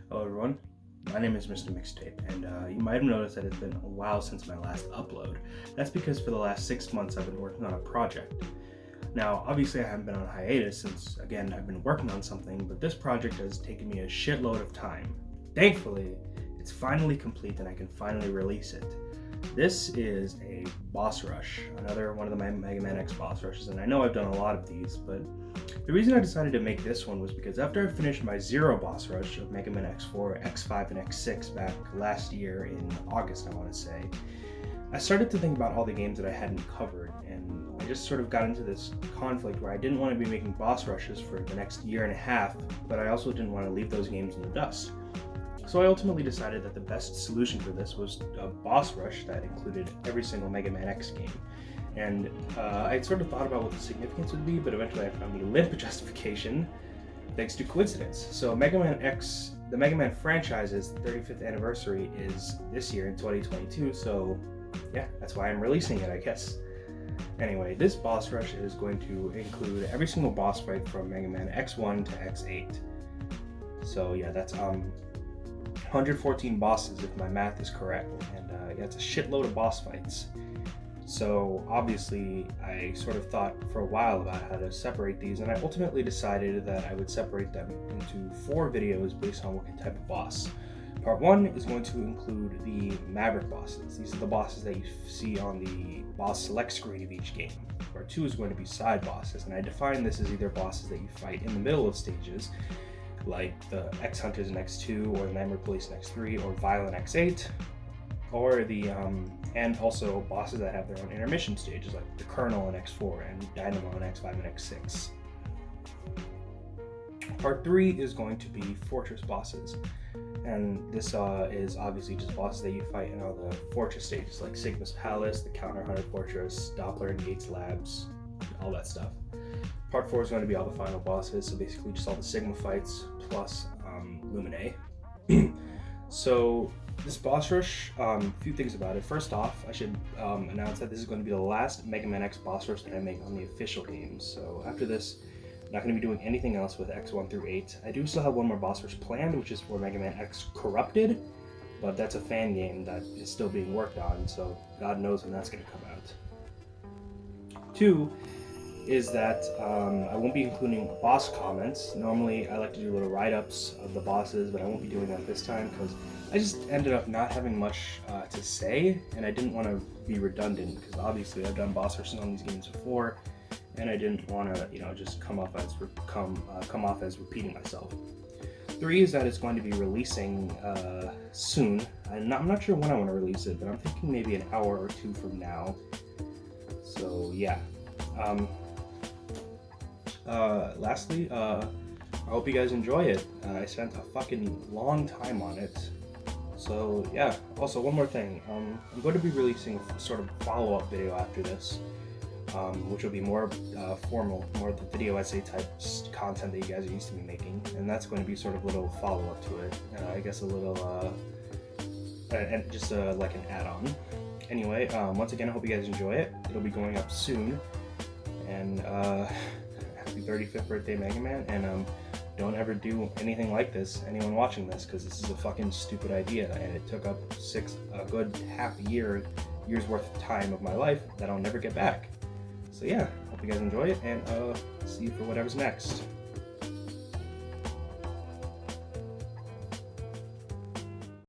Hello everyone, my name is Mr. Mixtape, and you might have noticed that it's been a while since my last upload. That's because for the last 6 months I've been working on a project. Now, obviously I haven't been on hiatus since, again, I've been working on something, but this project has taken me a shitload of time. Thankfully, it's finally complete and I can finally release it. This is a boss rush, another one of the Mega Man X boss rushes, and I know I've done a lot of these, but the reason I decided to make this one was because after I finished my Zero boss rush of Mega Man X4, X5, and X6 back last year in August, I want to say, I started to think about all the games that I hadn't covered, and I just sort of got into this conflict where I didn't want to be making boss rushes for the next year and a half, but I also didn't want to leave those games in the dust. So I ultimately decided that the best solution for this was a boss rush that included every single Mega Man X game. And I sort of thought about what the significance would be, but eventually I found the limp justification thanks to coincidence. So Mega Man X, the Mega Man franchise's 35th anniversary is this year in 2022, so yeah, that's why I'm releasing it, I guess. Anyway, this boss rush is going to include every single boss fight from Mega Man X1 to X8. So yeah, that's 114 bosses if my math is correct, and yeah, it's a shitload of boss fights. So obviously I sort of thought for a while about how to separate these, and I ultimately decided that I would separate them into 4 videos based on what type of boss. Part 1 is going to include the Maverick bosses. These are the bosses that you see on the boss select screen of each game. Part 2 is going to be side bosses, and I define this as either bosses that you fight in the middle of stages, like the X Hunters in X2, or the Nightmare Police in X3, or Vile in X8, or the and also bosses that have their own intermission stages, like the Colonel in X4 and Dynamo in X5 and X6. Part 3 is going to be Fortress bosses, and this is obviously just bosses that you fight in all the Fortress stages, like Sigma's Palace, the Counter Hunter Fortress, Doppler and Gates Labs, all that stuff. Part 4 is going to be all the final bosses, so basically just all the Sigma fights plus Lumine. So this boss rush, a few things about it. First off, I should announce that this is going to be the last Mega Man X boss rush that I make on the official games. So after this, I'm not going to be doing anything else with X1 through 8. I do still have one more boss rush planned, which is for Mega Man X Corrupted, but that's a fan game that is still being worked on, so God knows when that's going to come out. 2 is that I won't be including boss comments. Normally I like to do little write-ups of the bosses, but I won't be doing that this time because I just ended up not having much to say, and I didn't want to be redundant because obviously I've done boss rushes on these games before, and I didn't want to, just come off as repeating myself. 3 is that it's going to be releasing soon. I'm not sure when I want to release it, but I'm thinking maybe an hour or 2 from now. So yeah. Lastly, I hope you guys enjoy it. I spent a fucking long time on it. So yeah, also one more thing. I'm going to be releasing a sort of follow-up video after this, which will be more formal, more of the video essay type content that you guys are used to me making. And that's going to be sort of a little follow-up to it. I guess a little, and just like an add-on. Anyway, once again, I hope you guys enjoy it. It'll be going up soon. And happy 35th birthday, Mega Man, and don't ever do anything like this, anyone watching this, because this is a fucking stupid idea, and it took up a good half a year's worth of time of my life that I'll never get back. So yeah, hope you guys enjoy it, and see you for whatever's next.